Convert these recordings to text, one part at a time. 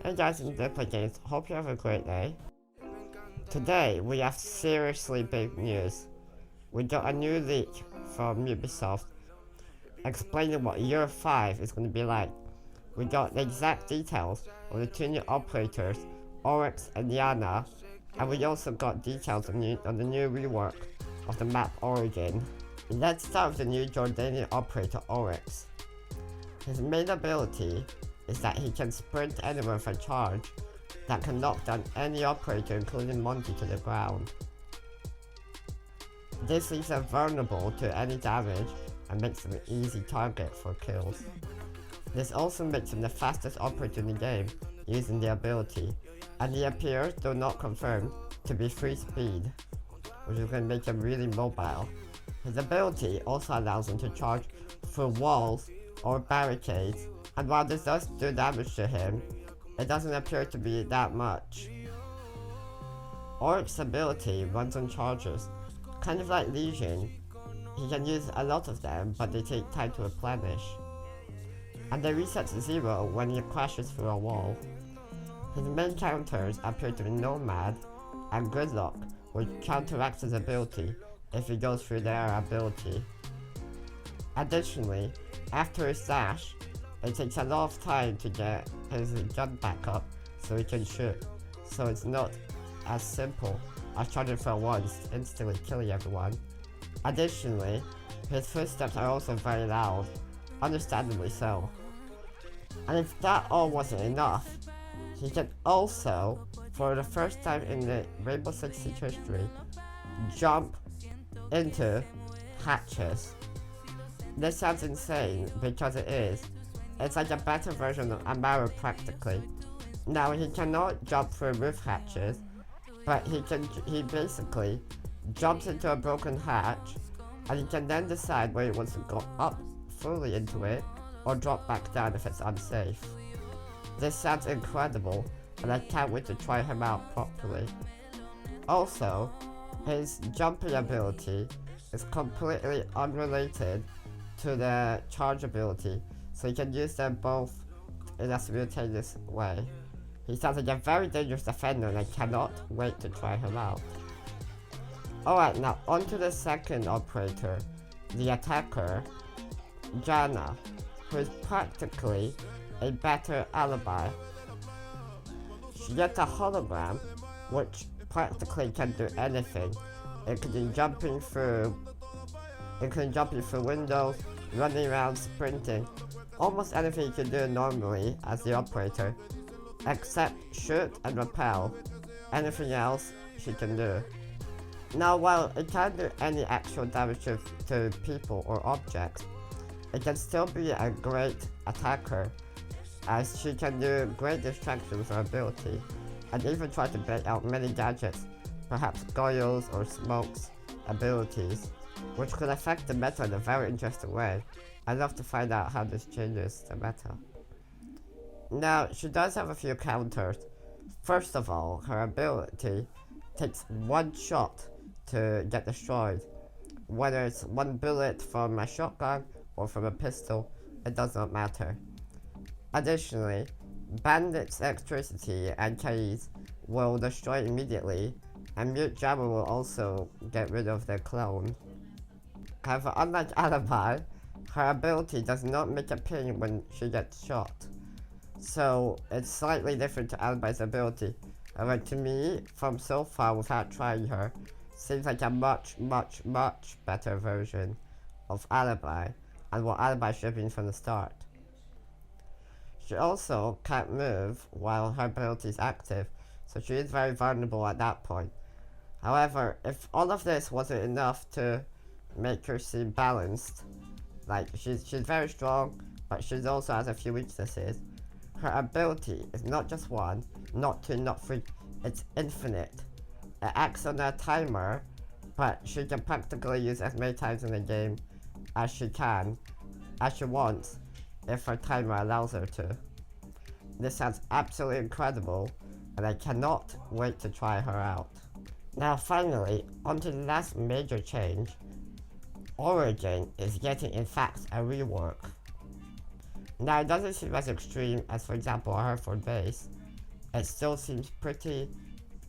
Hey guys and games, hope you have a great day. Today we have seriously big news. We got a new leak from Ubisoft explaining what Year 5 is going to be like. We got the exact details of the two new operators, Oryx and Yana, and we also got details on the new rework of the map Origin. Let's start with the new Jordanian operator Oryx. His main ability is that he can sprint anywhere with a charge that can knock down any operator including Monty to the ground. This leaves him vulnerable to any damage and makes him an easy target for kills. This also makes him the fastest operator in the game using the ability, and he appears, though not confirmed, to be free speed, which is going to make him really mobile. His ability also allows him to charge through walls or barricades, and while this does do damage to him, it doesn't appear to be that much. Oryx's ability runs on charges, kind of like Legion. He can use a lot of them, but they take time to replenish. And they reset to 0 when he crashes through a wall. His main counters appear to be Nomad and Gridlock, which counteracts his ability if he goes through their ability. Additionally, after his dash, it takes a lot of time to get his gun back up so he can shoot, so it's not as simple as charging for once, instantly killing everyone. Additionally, his footsteps are also very loud, understandably so. And if that all wasn't enough, he can also, for the first time in the Rainbow Six Siege history, jump into hatches. This sounds insane because it is. It's like a better version of Amaro practically. Now he cannot jump through roof hatches, but he basically jumps into a broken hatch, and he can then decide whether he wants to go up fully into it or drop back down if it's unsafe. This sounds incredible, and I can't wait to try him out properly. Also, his jumping ability is completely unrelated to the charge ability, so you can use them both in a simultaneous way. He sounds like a very dangerous defender, and I cannot wait to try him out. Alright, now onto the second operator, the attacker, Jana, who is practically a better Alibi. She gets a hologram, which practically can do anything, including jumping through windows, running around, sprinting, almost anything you can do normally as the operator, except shoot and repel. Anything else she can do. Now, while it can't do any actual damage to people or objects, it can still be a great attacker, as she can do great distractions with her ability, and even try to break out many gadgets, perhaps Goyo's or Smoke's abilities, which could affect the meta in a very interesting way. I'd love to find out how this changes the meta. Now, she does have a few counters. First of all, her ability takes one shot to get destroyed. Whether it's one bullet from a shotgun or from a pistol, it does not matter. Additionally, Bandit's electricity and Kai's will destroy immediately, and Mute Jammer will also get rid of their clone. However, unlike Alibi, her ability does not make a ping when she gets shot, so it's slightly different to Alibi's ability. However, to me, from so far without trying her, seems like a much better version of Alibi, and what Alibi should have been from the start. She also can't move while her ability is active, so she is very vulnerable at that point. However, if all of this wasn't enough to make her seem balanced, like she's very strong, but she also has a few weaknesses. Her ability is not just one, not two, not three, it's infinite. It acts on a timer, but she can practically use as many times in the game as she wants, if her timer allows her to. This sounds absolutely incredible, and I cannot wait to try her out. Now finally, onto the last major change. Origin is getting in fact a rework. Now it doesn't seem as extreme as for example a Hereford base, it still seems pretty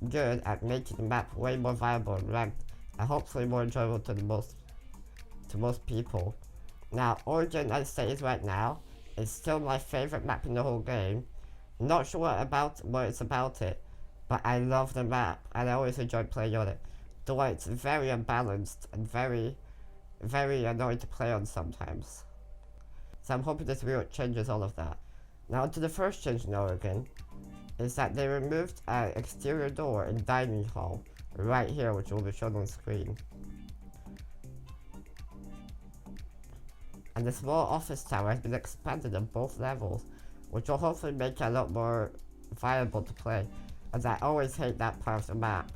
good at making the map way more viable and ranked, and hopefully more enjoyable to most people. Now, Oregon, as it is right now, is still my favorite map in the whole game. Not sure what it's about it, but I love the map and I always enjoy playing on it. Though it's very unbalanced and very, very annoying to play on sometimes. So I'm hoping this Rework changes all of that. Now to the first change in Oregon, is that they removed an exterior door in dining hall, right here, which will be shown on screen. And the small office tower has been expanded on both levels, which will hopefully make it a lot more viable to play, as I always hate that part of the map.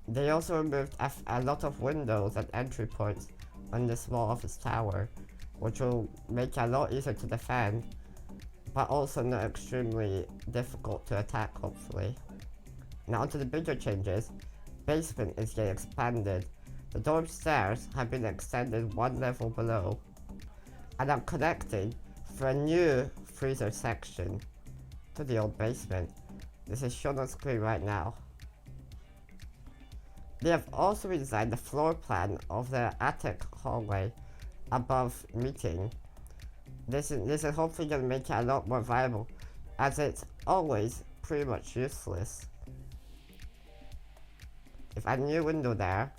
They also removed a lot of windows and entry points on the small office tower, which will make it a lot easier to defend, but also not extremely difficult to attack, hopefully. Now onto the bigger changes. Basement is getting expanded. The dorm stairs have been extended one level below, and I'm connecting for a new freezer section to the old basement. This is shown on screen right now. They have also redesigned the floor plan of the attic hallway above meeting. This is hopefully going to make it a lot more viable, as it's always pretty much useless. If a new window there,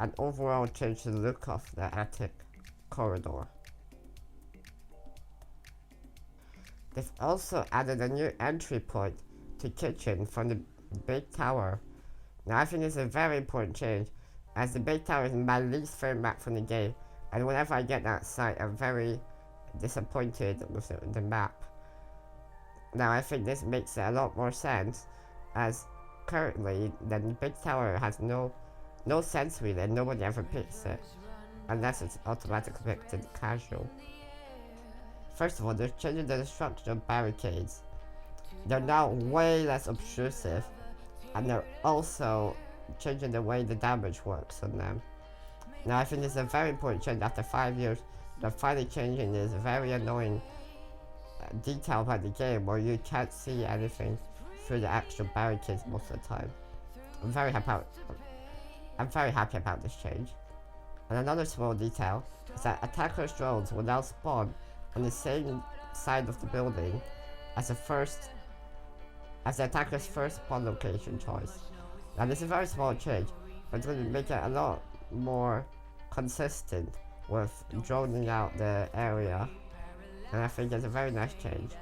and overall change the look of the attic corridor. They've also added a new entry point to kitchen from the big tower. Now I think this is a very important change, as the big tower is my least favorite map from the game, and whenever I get that site I'm very disappointed with the map. Now I think this makes it a lot more sense, as currently the big tower has no sense really, and nobody ever picks it, unless it's automatically picked in casual. First of all, they're changing the structure of barricades. They're now way less obtrusive, and they're also changing the way the damage works on them. Now I think this is a very important change. After 5 years, they're finally changing this very annoying detail about the game where you can't see anything through the actual barricades most of the time. I'm very happy about this change. And another small detail is that attackers' drones will now spawn on the same side of the building as the attacker's first spawn location choice. Now this is a very small change, but it's going to make it a lot more consistent with droning out the area, and I think it's a very nice change.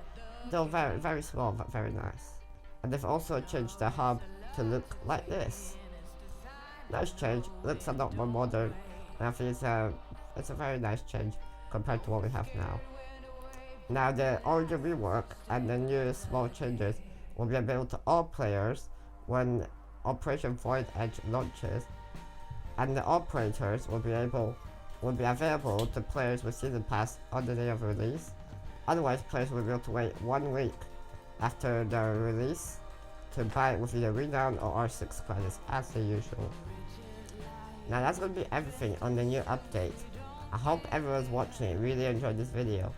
Though very, very small, but very nice. And they've also changed the hub to look like this. Nice change, looks a lot more modern, and I think it's a very nice change compared to what we have now. Now the Oregon Rework and the new small changes will be available to all players when Operation Void Edge launches, and the operators will be available to players with Season Pass on the day of release. Otherwise, players will be able to wait 1 week after the release to buy it with either Renown or R6 credits as the usual. Now that's going to be everything on the new update. I hope everyone's watching it really enjoyed this video.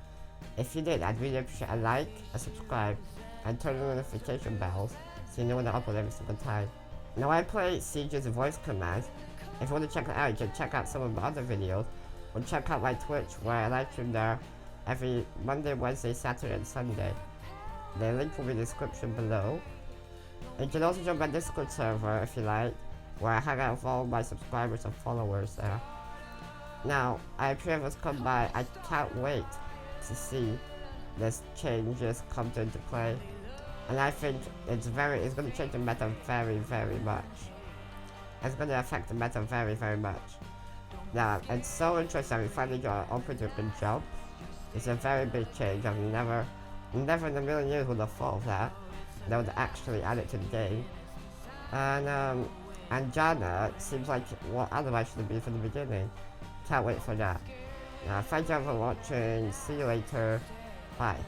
If you did, I'd really appreciate a like, a subscribe, and turn on the notification bells so you know when I upload every single time. Now I play Siege's voice commands. If you want to check it out, you can check out some of my other videos, or check out my Twitch where I live stream there every Monday, Wednesday, Saturday, and Sunday. The link will be in the description below. And you can also join my Discord server if you like, where I hang out with all my subscribers and followers there. Now, I appreciate everyone's come by. I can't wait to see these changes come into play, and I think it's going to change the meta very, very much. It's going to affect the meta very, very much. Now, it's so interesting that we finally got an operator who can jump. It's a very big change. I've never in a million years would have thought of that. They would actually add it to the game. And Jana seems like what Alibi should have been from the beginning. Can't wait for that. Thank you for watching. See you later. Bye.